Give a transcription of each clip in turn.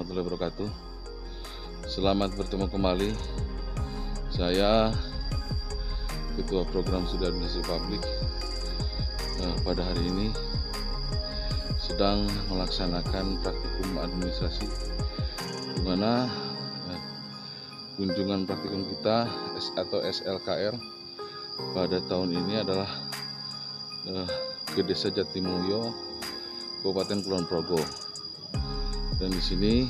warahmatullahi wabarakatuh. Selamat bertemu kembali. Saya Ketua Program Studi Administrasi Publik pada hari ini sedang melaksanakan praktikum administrasi, di mana kunjungan praktikum kita atau SLKR pada tahun ini adalah ke Desa Jatimulyo, Kabupaten Kulon Progo. Dan di sini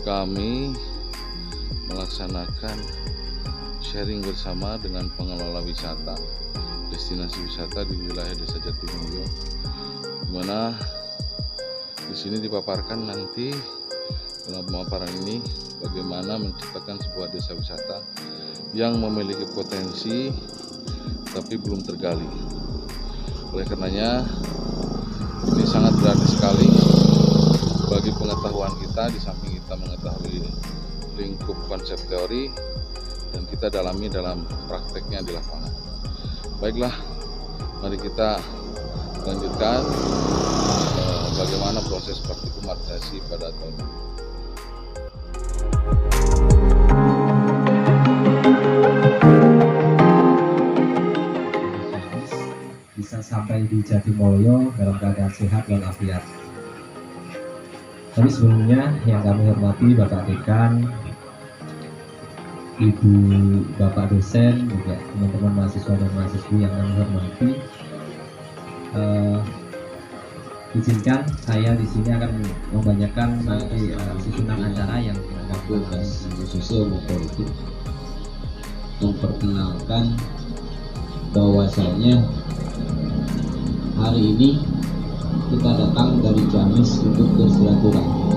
kami melaksanakan sharing bersama dengan pengelola wisata, destinasi wisata di wilayah Desa Jatimulyo, di mana di sini dipaparkan nanti dalam pemaparan ini bagaimana menciptakan sebuah desa wisata yang memiliki potensi tapi belum tergali. Oleh karenanya ini sangat berarti sekali bagi pengetahuan kita, di samping kita mengetahui lingkup konsep teori dan kita dalami dalam prakteknya di lapangan. Baiklah, mari kita lanjutkan bagaimana proses praktikum administrasi pada tahun ini. Bisa sampai di Jatimulyo dalam keadaan sehat dan afiat. Tapi sebelumnya yang kami hormati Bapak Dekan, Ibu Bapak dosen, juga teman-teman mahasiswa dan mahasiswi yang kami hormati, izinkan saya di sini akan membanyakan nanti susunan acara yang membahas sosial dan politik, memperkenalkan bahwasanya hari ini kita datang dari Ciamis untuk bersilaturahmi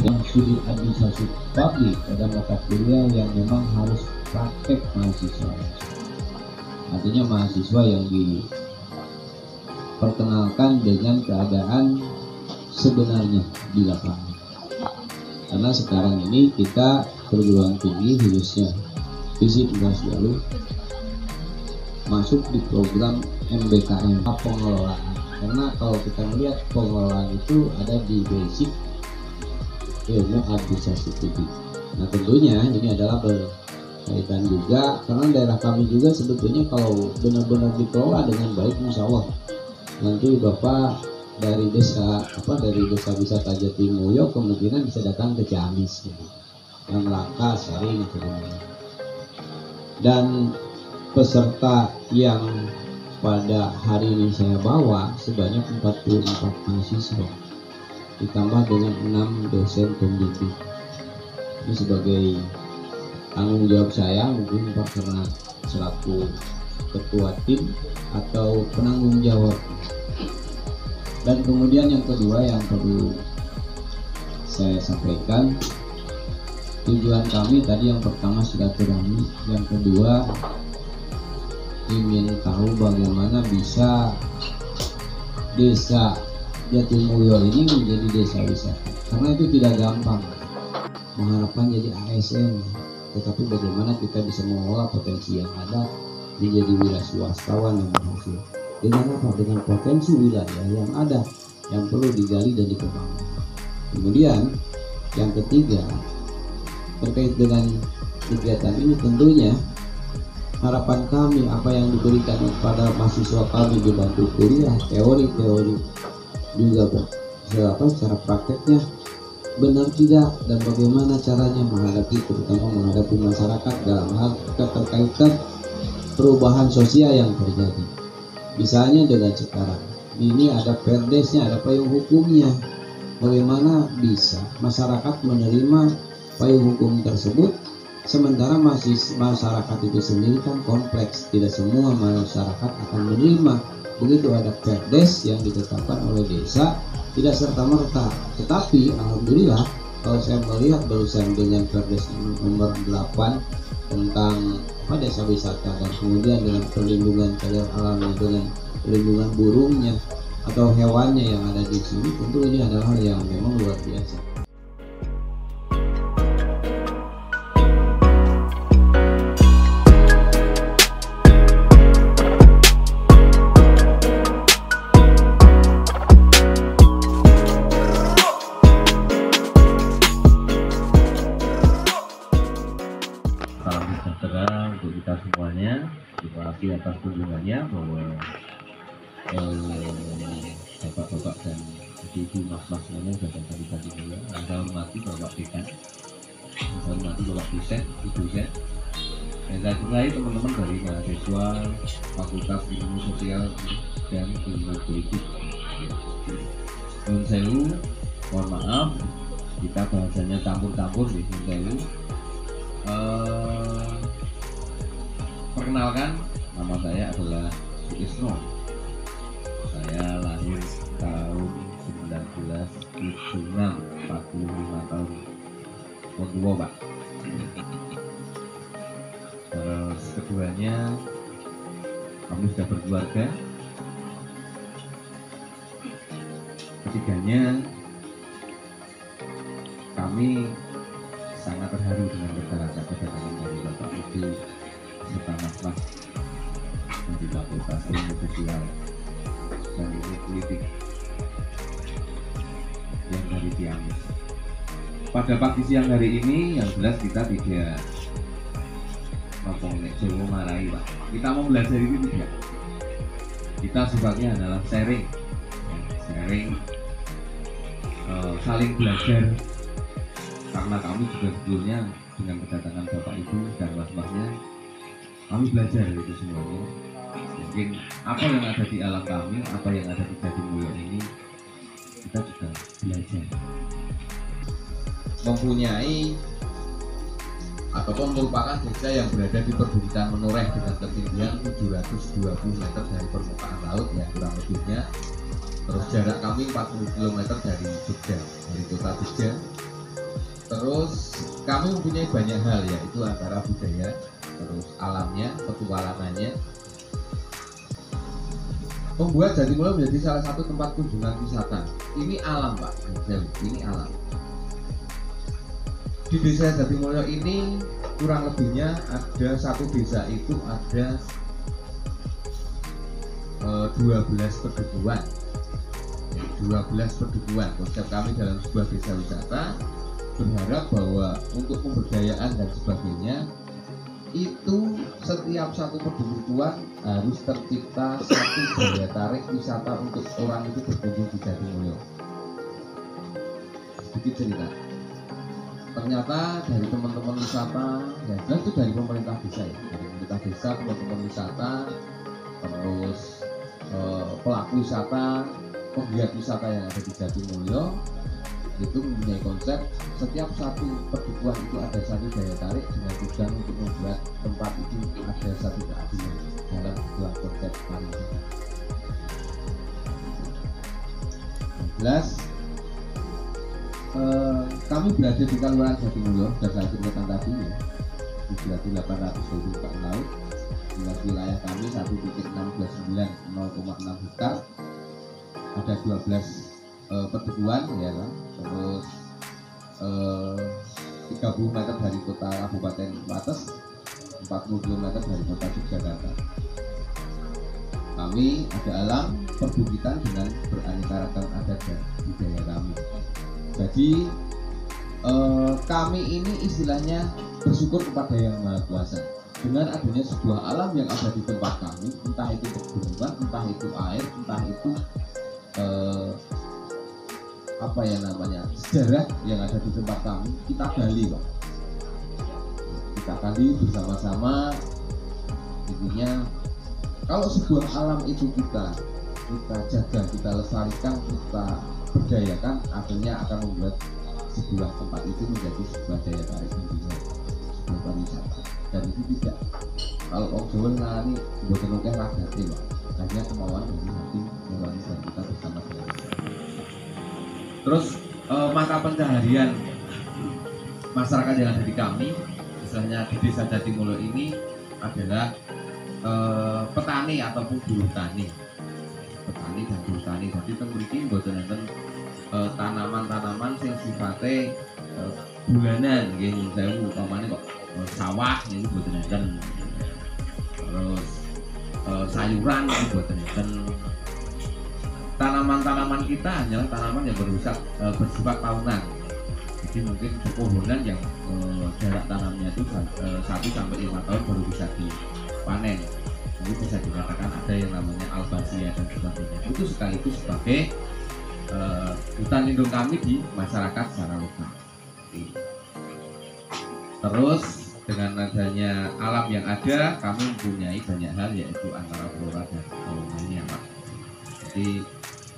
yang studi administrasi publik pada mata kuliah yang memang harus praktek mahasiswa. Artinya mahasiswa yang diperkenalkan dengan keadaan sebenarnya di lapangan. Karena sekarang ini kita perguruan tinggi khususnya FISIP Selalu masuk di program MBKM pengelolaan. Karena kalau kita melihat pengelolaan itu ada di basic ilmu administrasi publik. Nah tentunya ini adalah berkaitan juga karena daerah kami juga sebetulnya kalau benar-benar dikelola dengan baik, insya Allah nanti Bapak dari desa wisata Jatimulyo kemungkinan bisa datang ke Ciamis gitu. Yang langkah sharing dan peserta yang pada hari ini saya bawa sebanyak 44 mahasiswa ditambah dengan 6 dosen pembimbing. Ini sebagai tanggung jawab saya, mungkin Pak karena selaku ketua tim atau penanggung jawab. Dan kemudian yang kedua yang perlu saya sampaikan, tujuan kami tadi yang pertama silaturahmi, yang kedua ingin tahu bagaimana bisa desa Jatimulyo ini menjadi desa wisata, karena itu tidak gampang mengharapkan jadi ASN, tetapi bagaimana kita bisa mengolah potensi yang ada menjadi wira swastawan yang berhasil dengan apa? Dengan potensi wilayah yang ada yang perlu digali dan dikembangkan. Kemudian yang ketiga terkait dengan kegiatan ini, tentunya harapan kami apa yang diberikan kepada mahasiswa kami di bangku kuliah, teori-teori juga cara prakteknya benar tidak, dan bagaimana caranya menghadapi, terutama menghadapi masyarakat dalam hal keterkaitan perubahan sosial yang terjadi. Misalnya dengan sekarang ini ada perdesnya, ada payung hukumnya, bagaimana bisa masyarakat menerima payung hukum tersebut. Sementara masyarakat itu sendiri kan kompleks, tidak semua masyarakat akan menerima. Begitu ada perdes yang ditetapkan oleh desa, tidak serta-merta. Tetapi alhamdulillah kalau saya melihat barusan dengan perdes nomor 8 tentang desa wisata, dan kemudian dengan perlindungan cagar alamnya, dengan perlindungan burungnya atau hewannya yang ada di sini, tentu ini adalah hal yang memang luar biasa. salam sejahtera untuk kita semuanya. Terima kasih atas kunjungannya bahwa bapak-bapak dan ibu mas-mas semuanya sudah datang di Jatimulyo. Saya hormati Bapak Dekan, saya hormati Bapak Dosen, Ibu Dosen, dan saya cintai teman-teman dari mahasiswa Fakultas Ilmu Sosial dan Ilmu Politik. Nun sewu, mohon maaf, kita bahasanya campur-campur di Nun sewu. Perkenalkan, nama saya adalah Suisno. Saya lahir tahun 1976, 45 tahun. Tua, Pak. Terus keduanya, kami sudah berkeluarga. Ketiganya, kami sangat terharu dengan kedatangan dari Bapak Ibu serta mas-mas dari Fakultas Ilmu Sosial dan Ilmu Politik yang dari Ciamis. Pada pagi siang hari ini, yang jelas kita tidak ngomong Jawa marahi, Pak. Kita mau belajar itu tidak. Kita sifatnya adalah sharing, saling belajar. Karena kami juga sebelumnya dengan kedatangan Bapak Ibu dan mas-masnya, kami belajar itu semuanya. Mungkin apa yang ada di alam kami, apa yang ada di Jatimulyo ini, kita juga belajar. Mempunyai ataupun merupakan desa yang berada di perbukitan Menoreh dengan ketinggian 720 meter dari permukaan laut, ya kurang lebihnya. Terus jarak kami 40 km dari Jogja, dari kota Jogja. Terus kami mempunyai banyak hal, yaitu antara budaya, terus alamnya, petualangannya, membuat Jatimulyo menjadi salah satu tempat kunjungan wisata. Ini alam, Pak, ini alam. Di desa Jatimulyo ini kurang lebihnya ada satu desa itu ada 12 perdukuhan. 12 perdukuhan. Konsep kami dalam sebuah desa wisata berharap bahwa untuk pemberdayaan dan sebagainya itu setiap satu perdukuhan harus tercipta satu daya tarik wisata untuk orang itu berkunjung di Jatimulyo. Sedikit cerita. Ternyata dari teman-teman wisata, ya jelas itu dari pemerintah desa, ya, dari pemerintah desa, teman-teman wisata, terus pelaku wisata, penggiat wisata yang ada di Jatimulyo itu mempunyai konsep setiap satu perdukuhan itu ada satu daya tarik dengan tujuan untuk membuat tempat itu ada satu keadilan dalam sebuah konsep pariwisata. Jelas kami berada di Kelurahan Jatimulyo, sudah saya ceritakan tadi ya, di 824 laut. Wilayah kami 1.629 0,6 hektar, ada 12 perdukuhan ya kan? Terus 30 meter dari kota Kabupaten Wates, 40 km dari kota Yogyakarta. Kami ada alam perbukitan dengan beraneka ragam adat dan budaya kami. Jadi kami ini istilahnya bersyukur kepada Yang Maha Kuasa dengan adanya sebuah alam yang ada di tempat kami, entah itu pegunungan, entah itu air, entah itu apa ya namanya, sejarah yang ada di tempat kami, kita gali, Pak. Kita gali bersama-sama. Intinya kalau sebuah alam itu kita jaga, kita lestarikan, kita berdayakan, akhirnya akan membuat sebuah tempat itu menjadi sebuah daya tarik dunia, sebuah pariwisata. Dan itu tidak, kalau orang Jawa ngarani buat nukeh ragate, Pak. Hanya kemauan dari hati nurani dan kita bersama-sama. Terus mata pencaharian masyarakat yang ada di kami, misalnya di desa Jatimulyo ini adalah petani ataupun buruh tani. Petani dan buruh tani. Jadi memiliki mboten enten tanaman-tanaman yang sifatnya bulanan, nggih sewu umpamane kok sawah niku mboten enten. Terus sayuran niku mboten enten. Tanaman-tanaman kita hanyalah tanaman yang bersifat tahunan. Jadi mungkin pepohonan yang jarak tanamnya itu 1 sampai 5 tahun baru bisa dipanen. Jadi bisa dikatakan ada yang namanya albasia dan sebagainya. Itu sekaligus sebagai hutan lindung kami di masyarakat secara lokal. Terus dengan adanya alam yang ada, kami mempunyai banyak hal, yaitu antara flora dan faunanya, Pak. Jadi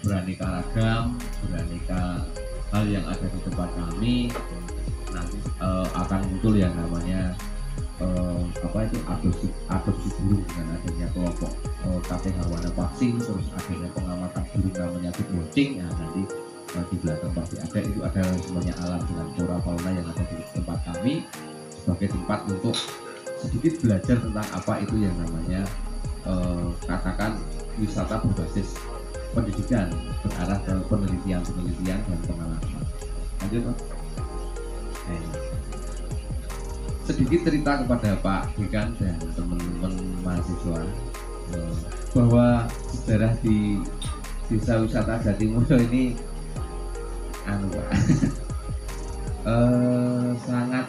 beraneka ragam, beraneka hal yang ada di tempat kami. Nanti akan muncul yang namanya adopsi burung dengan adanya kelompok KPH Warna Vaksin, terus adanya pengamatan burung namanya bocing. Nah, nanti di belakang pasti ada, itu ada semuanya alam dengan flora fauna yang ada di tempat kami sebagai tempat untuk sedikit belajar tentang apa itu yang namanya katakan wisata berbasis pendidikan, berarah ke penelitian dan pengalaman. Lanjut, Pak. Sedikit cerita kepada Pak Dekan dan teman-teman mahasiswa bahwa sejarah di Desa Wisata Jatimulyo ini sangat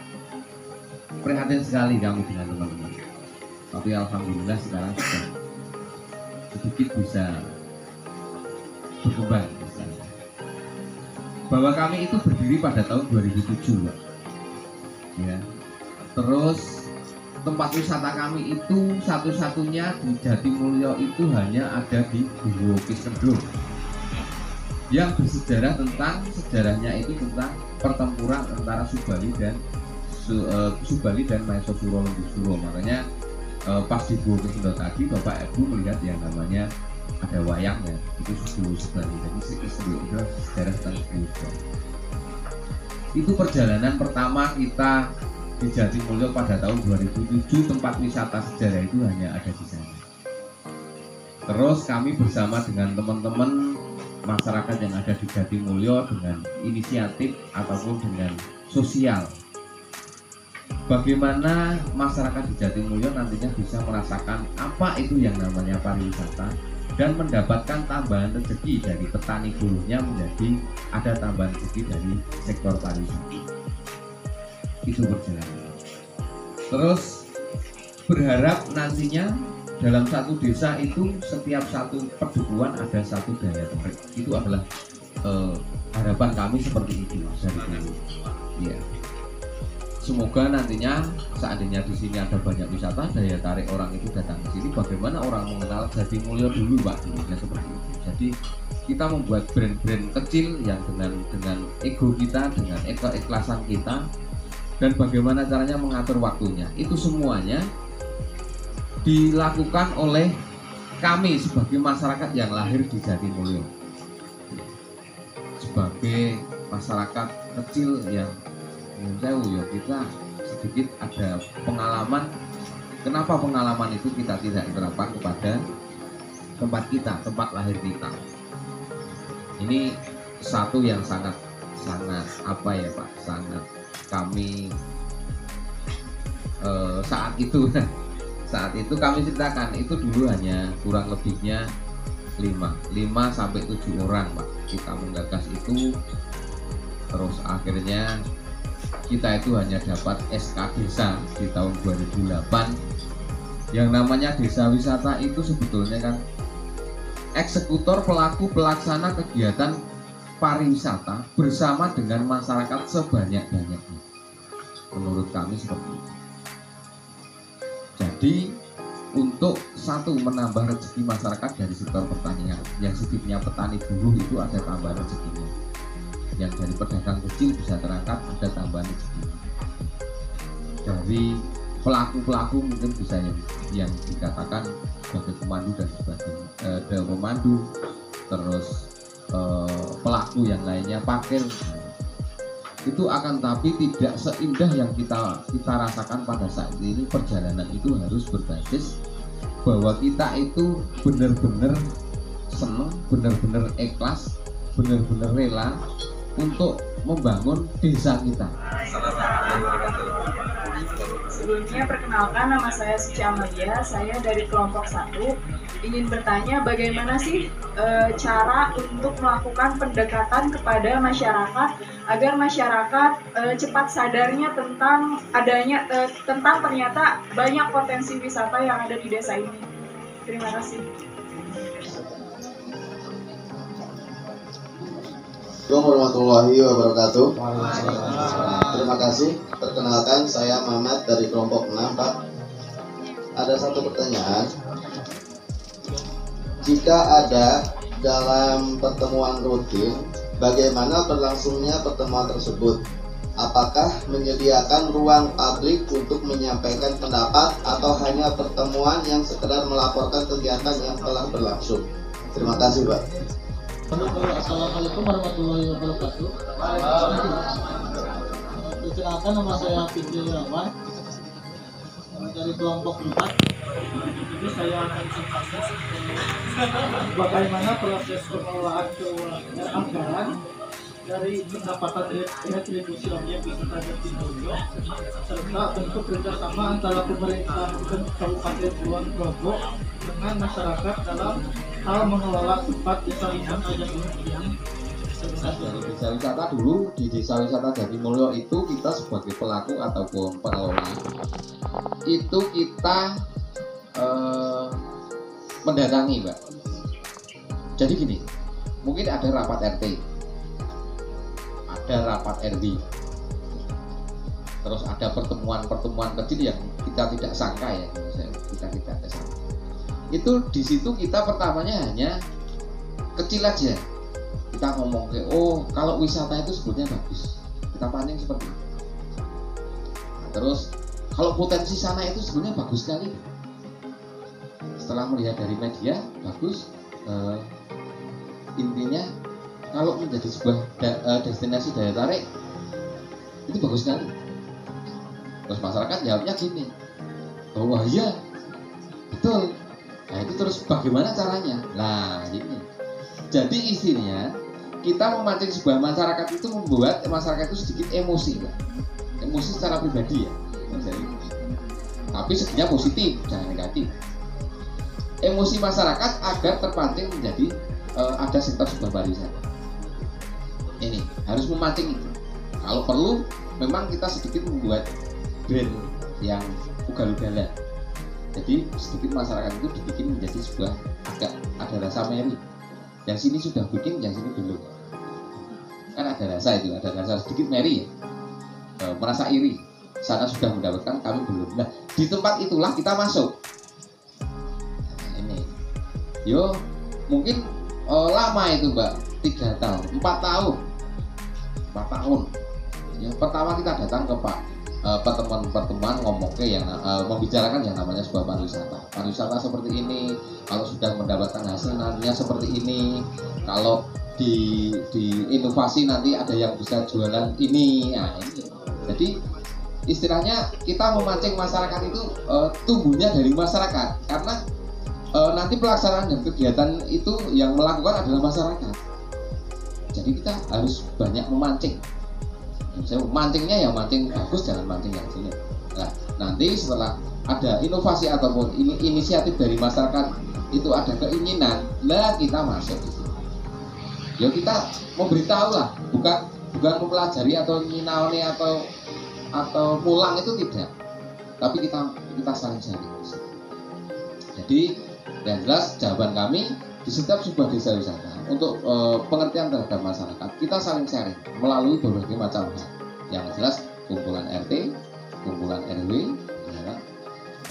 prihatin sekali kami dengan teman-teman. Tapi alhamdulillah sekarang sudah sedikit bisa berkembang. Bahwa kami itu berdiri pada tahun 2007, Pak. Ya. Terus tempat wisata kami itu satu-satunya di Jatimulyo itu hanya ada di Guru Kisendul yang bersejarah tentang sejarahnya itu tentang pertempuran antara Subali dan Maesosuro Lembusuro. Makanya pas di Guru Kisendul tadi Bapak Ibu melihat yang namanya ada wayangnya, itu Subali. Jadi itu sejarah tentang Subali. Itu perjalanan pertama kita di Jatimulyo pada tahun 2007. Tempat wisata sejarah itu hanya ada di sana. Terus kami bersama dengan teman-teman masyarakat yang ada di Jatimulyo dengan inisiatif ataupun dengan sosial, bagaimana masyarakat di Jatimulyo nantinya bisa merasakan apa itu yang namanya pariwisata dan mendapatkan tambahan rezeki dari petani buruhnya menjadi ada tambahan rezeki dari sektor pariwisata. Itu berjalan. Terus berharap nantinya dalam satu desa itu setiap satu pedukuhan ada satu daya tarik. Itu adalah harapan kami seperti itu dari dulu. Ya. Semoga nantinya seandainya di sini ada banyak wisata, daya tarik orang itu datang ke sini. Bagaimana orang mengenal Jatimulyo dulu, Pak? Dulunya seperti itu. Jadi kita membuat brand-brand kecil yang dengan ego kita, dengan keikhlasan kita, dan bagaimana caranya mengatur waktunya. Itu semuanya dilakukan oleh kami sebagai masyarakat yang lahir di Jatimulyo, sebagai masyarakat kecil yang ya kita sedikit ada pengalaman. Kenapa pengalaman itu kita tidak terapkan kepada tempat kita, tempat lahir kita? Ini satu yang sangat apa ya, Pak, sangat kami saat itu kami ceritakan itu dulu hanya kurang lebihnya 5 sampai 7 orang, Pak. Kita menggagas itu, terus akhirnya kita itu hanya dapat SK desa di tahun 2008. Yang namanya desa wisata itu sebetulnya kan eksekutor, pelaku, pelaksana kegiatan pariwisata bersama dengan masyarakat sebanyak-banyaknya. Menurut kami seperti itu. Jadi untuk satu, menambah rezeki masyarakat dari sektor pertanian, yang sedikitnya petani buruh itu ada tambahan rezekinya, yang dari pedagang kecil bisa terangkat ada tambahan rezeki, dari pelaku-pelaku mungkin bisa yang dikatakan sebagai pemandu dan sebagainya, pemandu, terus pelaku yang lainnya parkir. Itu akan tapi tidak seindah yang kita rasakan pada saat ini. Perjalanan itu harus berbasis bahwa kita itu benar-benar senang, benar-benar ikhlas, benar-benar rela untuk membangun desa kita. Sebelumnya perkenalkan, nama saya Suci Amalia, saya dari kelompok 1. Ingin bertanya bagaimana sih cara untuk melakukan pendekatan kepada masyarakat agar masyarakat cepat sadarnya tentang tentang ternyata banyak potensi wisata yang ada di desa ini. Terima kasih. Assalamualaikum warahmatullahi wabarakatuh. Terima kasih. Perkenalkan, saya Mamat dari kelompok 6, Pak. Ada satu pertanyaan. Jika ada dalam pertemuan rutin, bagaimana berlangsungnya pertemuan tersebut? Apakah menyediakan ruang publik untuk menyampaikan pendapat atau hanya pertemuan yang sekedar melaporkan kegiatan yang telah berlangsung? Terima kasih, Pak. Assalamualaikum warahmatullahi wabarakatuh. Perkenalkan, nama saya Fitri Rahman dari kelompok 4. Jadi saya akan sampaikan bagaimana proses pengelolaan keuangan anggaran dari pendapatan retribusi objek wisata Jatimulyo serta bentuk kerjasama antara pemerintah dan Kabupaten Kulon Progo dengan masyarakat dalam hal mengelola tempat wisata yang Dari desa wisata dulu, di desa wisata Jatimulyo itu kita sebagai pelaku ataupun pengelola itu kita mendatangi, Mbak. Jadi gini, mungkin ada rapat RT, ada rapat RW, terus ada pertemuan-pertemuan kecil yang kita tidak sangka ya, kita tidak sangka. Itu di situ kita pertamanya hanya kecil aja. Kita ngomong ke, oh kalau wisata itu sebetulnya bagus, kita pancing seperti itu. Nah, terus kalau potensi sana itu sebenarnya bagus sekali. Setelah melihat dari media bagus, intinya kalau menjadi sebuah destinasi daya tarik itu bagus sekali. Terus masyarakat jawabnya gini, oh iya betul. Nah itu terus bagaimana caranya? Nah ini jadi isinya kita memancing sebuah masyarakat itu membuat masyarakat itu sedikit emosi, Mbak. Emosi secara pribadi ya. Tapi sebenarnya positif, jangan negatif. Emosi masyarakat agar terpancing menjadi ada sektor sebuah pariwisata. Ini harus memancing itu. Kalau perlu, memang kita sedikit membuat brand yang ugal-ugalan. Jadi sedikit masyarakat itu dibikin menjadi sebuah agak ada rasa meri. Yang sini sudah bikin, yang sini belum. Kan ada rasa itu, ada rasa sedikit meri ya. Merasa iri. Sana sudah mendapatkan, kami belum. Nah, di tempat itulah kita masuk. Nah, ini, yo mungkin lama itu, Mbak, 3 tahun, 4 tahun. Ya, pertama kita datang ke Pak pertemuan ngomong ke yang membicarakan yang namanya sebuah pariwisata. Pariwisata seperti ini, kalau sudah mendapatkan hasil nantinya seperti ini. Kalau di inovasi nanti ada yang bisa jualan ini. Nah, ini. Jadi istilahnya kita memancing masyarakat itu tumbuhnya dari masyarakat karena nanti pelaksanaan dan kegiatan itu yang melakukan adalah masyarakat. Jadi kita harus banyak memancing. Misalnya mancingnya ya mancing bagus, jangan mancing yang jelek. Nah, nanti setelah ada inovasi ataupun inisiatif dari masyarakat itu ada keinginan, lah kita masuk di sini. Ya kita memberitahu lah, bukan mempelajari atau nyinaoni atau pulang itu tidak, tapi kita saling sharing. Jadi yang jelas jawaban kami di setiap sebuah desa wisata untuk pengertian terhadap masyarakat kita saling sharing melalui berbagai macam hal. Yang jelas kumpulan RT, kumpulan RW, ya,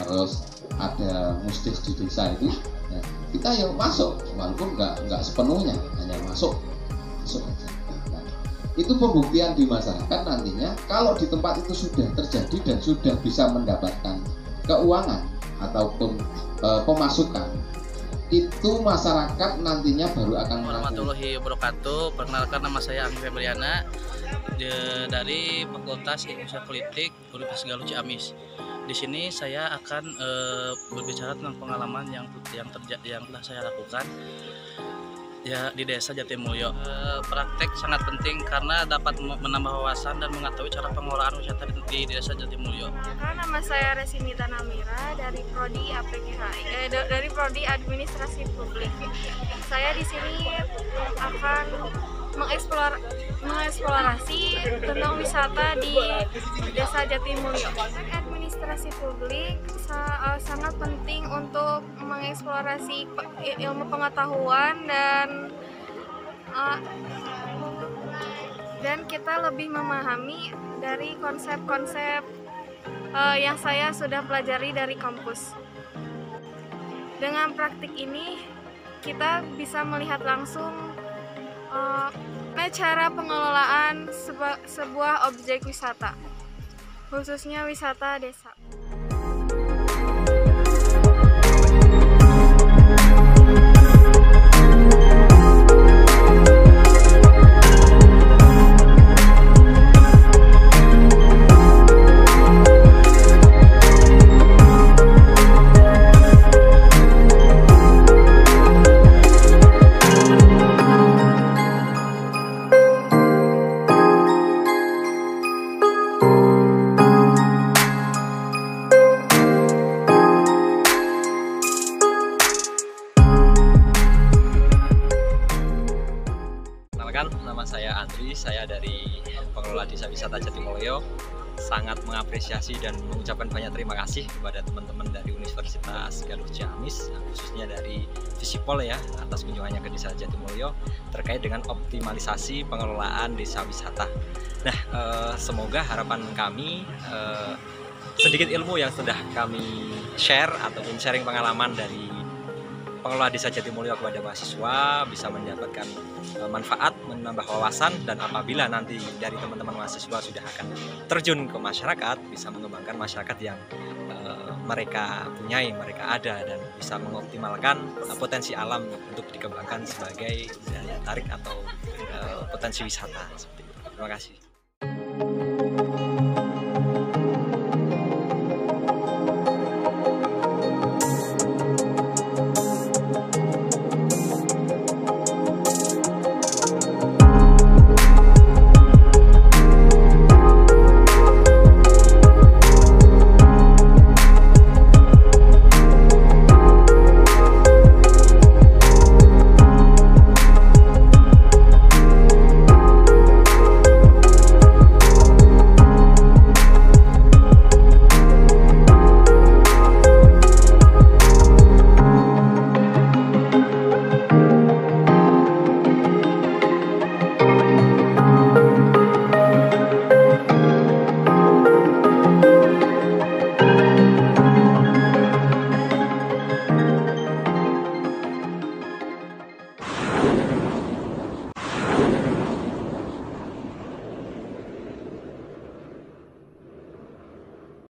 terus ada musdes di desa itu, ya, kita yang masuk walaupun nggak sepenuhnya, hanya masuk aja. Itu pembuktian di masyarakat nantinya kalau di tempat itu sudah terjadi dan sudah bisa mendapatkan keuangan ataupun pemasukan, itu masyarakat nantinya baru akan warahmatullahi wabarakatuh. Perkenalkan, nama saya Ami Febriana dari Fakultas Ilmu Sosial Politik Universitas Galuh Ciamis. Di sini saya akan berbicara tentang pengalaman yang telah saya lakukan. Ya, di Desa Jatimulyo. Praktek sangat penting karena dapat menambah wawasan dan mengetahui cara pengelolaan wisata di Desa Jatimulyo. Nama saya Resinita Namira dari Prodi APKHI, dari Prodi Administrasi Publik. Saya di sini akan mengeksplorasi tentang wisata di Desa Jatimulyo. Administrasi publik sangat penting untuk mengeksplorasi ilmu pengetahuan dan kita lebih memahami dari konsep-konsep yang saya sudah pelajari dari kampus. Dengan praktik ini kita bisa melihat langsung cara pengelolaan sebuah objek wisata, khususnya wisata desa. Nama saya Andri, saya dari pengelola Desa Wisata Jatimulyo. Sangat mengapresiasi dan mengucapkan banyak terima kasih kepada teman-teman dari Universitas Galuh Ciamis, khususnya dari Visipol ya, atas kunjungannya ke Desa Jatimulyo terkait dengan optimalisasi pengelolaan desa wisata. Nah, semoga harapan kami sedikit ilmu yang sudah kami share ataupun sharing pengalaman dari pengelola Desa Jatimulyo kepada mahasiswa bisa mendapatkan manfaat, menambah wawasan, dan apabila nanti dari teman-teman mahasiswa sudah akan terjun ke masyarakat, bisa mengembangkan masyarakat yang mereka punyai, mereka ada, dan bisa mengoptimalkan potensi alam untuk dikembangkan sebagai daya tarik atau potensi wisata. Seperti itu. Terima kasih.